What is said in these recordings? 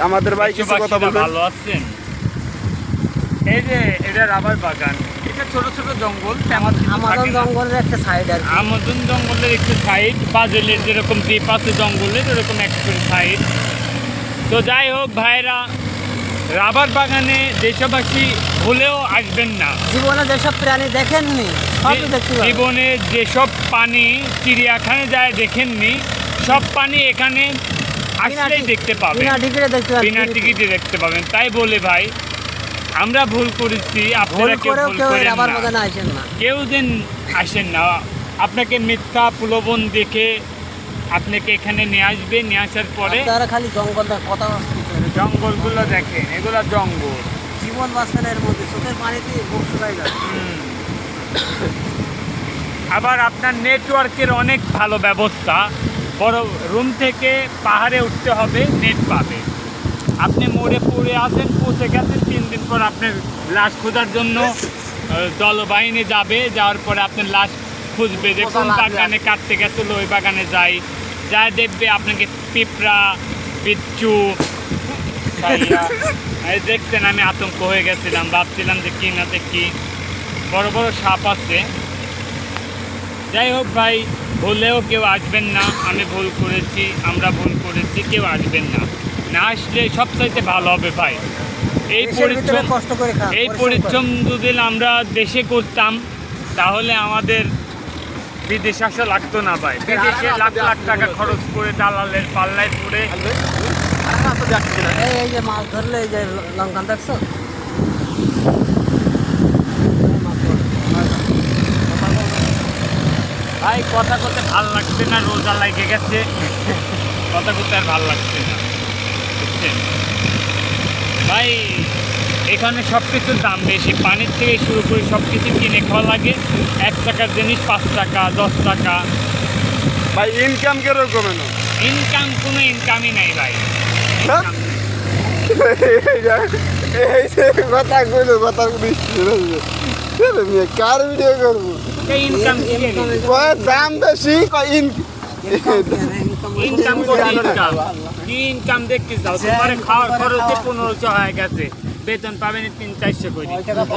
আমাদের ভাই কিছু কথা বলবেন? ভালো আছেন? এই যে এটা রাবার বাগান, এটা ছোট ছোট জঙ্গল, তেমন কিছু আমাজন থাকে না। জঙ্গলের একটা সাইড আর কি। আমাজন জঙ্গলের একটু সাইড, বাজেলের যেরকম দ্বীপ আছে জঙ্গলের ওরকম একটু সাইড। তো যাই হোক ভাইরা, রাবার বাগানে দেশবাসী ভুলেও আসবেন না। জীবনে যেসব প্রাণী দেখেননি সবই দেখতে পাবেন। জীবনে যেসব পানি চিড়িয়াখানে যায় দেখেননি, সব পানি এখানে আসলেই দেখতে পাবেন, বিনা টিকিটে দেখতে পাবেন। বিনা টিকিটে দেখতে পাবেন। তাই বলে ভাই, আমরা ভুল করেছি, ভুল আপনারা কেউ করেও ভুল কেউ করেন রাবার না। বাগানে আসেন না। কেউ যেন আসেন না, আপনাকে মিথ্যা প্রলোভন দেখে আপনাকে এখানে নিয়ে আসবে, নিয়ে আসার পরে আপনারা খালি জঙ্গলটা কথা জঙ্গলগুলো দেখেন, এগুলো জঙ্গল। জীবন বাঁচবেন এর মধ্যে, চোখের পানিতে বুক শুকাই যাবে। আবার আপনার নেটওয়ার্কের অনেক ভালো ব্যবস্থা, বড় রুম থেকে পাহাড়ে উঠতে হবে, নেট পাবে। আপনি মোড়ে পড়ে আসেন, পৌঁছে গেছেন, 3 দিন পর আপনার লাশ খোঁজার জন্য দলবাহিনী যাবে, যাওয়ার পরে আপনার লাশ খুঁজবে যে কোন বাগানে কাটতে গেছিল, ওই বাগানে যা দেখবে আপনাকে পিঁপড়া, বিচ্ছু, এই দেখছেন আমি আতঙ্ক হয়ে গেছিলাম, ভাবছিলাম যে কি না কি বড় বড় সাপ আছে। যাই হোক ভাই, ভুলেও কেউ আসবেন না, আমি ভুল করেছি, আমরা ভুল করেছি, কেউ আসবেন না। না আসলে সবচাইতে ভালো হবে ভাই। এই দেশের ভিতরে পরিশ্রম, কষ্ট করে খান, এই পরিশ্রম যদি আমরা দেশে করতাম তাহলে আমাদের বিদেশে আসা লাগতো না ভাই। বিদেশে লাখ লাখ টাকা খরচ করে দালালের পাল্লায় পড়ে এই যে মাছ ধরলে এই যে লঙ্কা দেখছো, ভাই কথা করতে ভাল লাগছে না, রোজা লাগে গেছে, কথা করতে আর ভাল লাগছে না, বুঝছেন ভাই। এখানে সব কিছুর দাম বেশি, পানির থেকে শুরু করে সব কিছু কিনে খাওয়া লাগে। 1 টাকার জিনিস 5 টাকা, 10 টাকা। ভাই ইনকাম কিরকম? ইনকাম, কোনো ইনকামই নাই ভাই। হ্যাঁ? এই যে কথা কইলো, কথা কার ভিডিও করবো? ইনকাম দাম বেশি ইনকাম করে ইনকাম কি ইনকাম দেখতে যাও, তোমার খাওয়ার খরচে 1500 হয়ে গেছে, বেতন পাবেন 300-400 করে,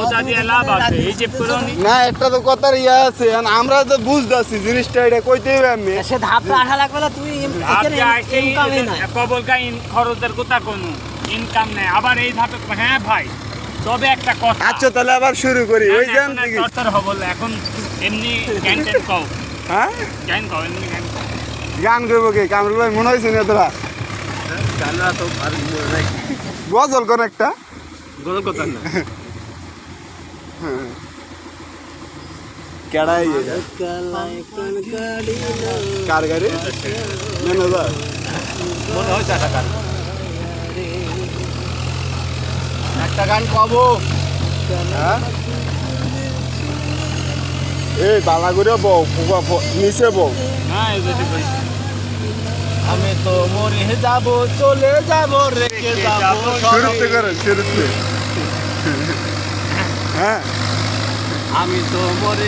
ওটা দিয়ে লাভ আছে? এই যে পুরনি না, একটা তো কথার ইয়া আছে, আমরা তো বুঝতেছি জিনিসটা, এটা কইতে হবে আমি। সে ধাপটা আসা লাগবে না, তুমি ইনকামই নাই। কবলকা খরচের কথা কোনো ইনকাম নেই। আবার এই ধাপে, হ্যাঁ ভাই, তবে একটা কথা। আচ্ছা তাহলে আবার শুরু করি। ওই জান থেকে এখন এমনি জ্ঞান টেন কও, হ্যাঁ জ্ঞান কও, এমনি জ্ঞান কও। গান করবো কি? কামরুল ভাই মনে হয়েছে না তোরা গজল কোন একটা গজল কথা না কেডাই কার গাড়ি ম্যানেজার মনে হয় টাকা কার একটা গান কবো। হ্যাঁ এই বালাগুড়ে বউ নিচে বউ। না এই যদি কইছি আমি তো মরে যাব, চলে যাব, রেখে যাব। শুরুতে করেন, শুরুতে। হ্যাঁ আমি তো মরে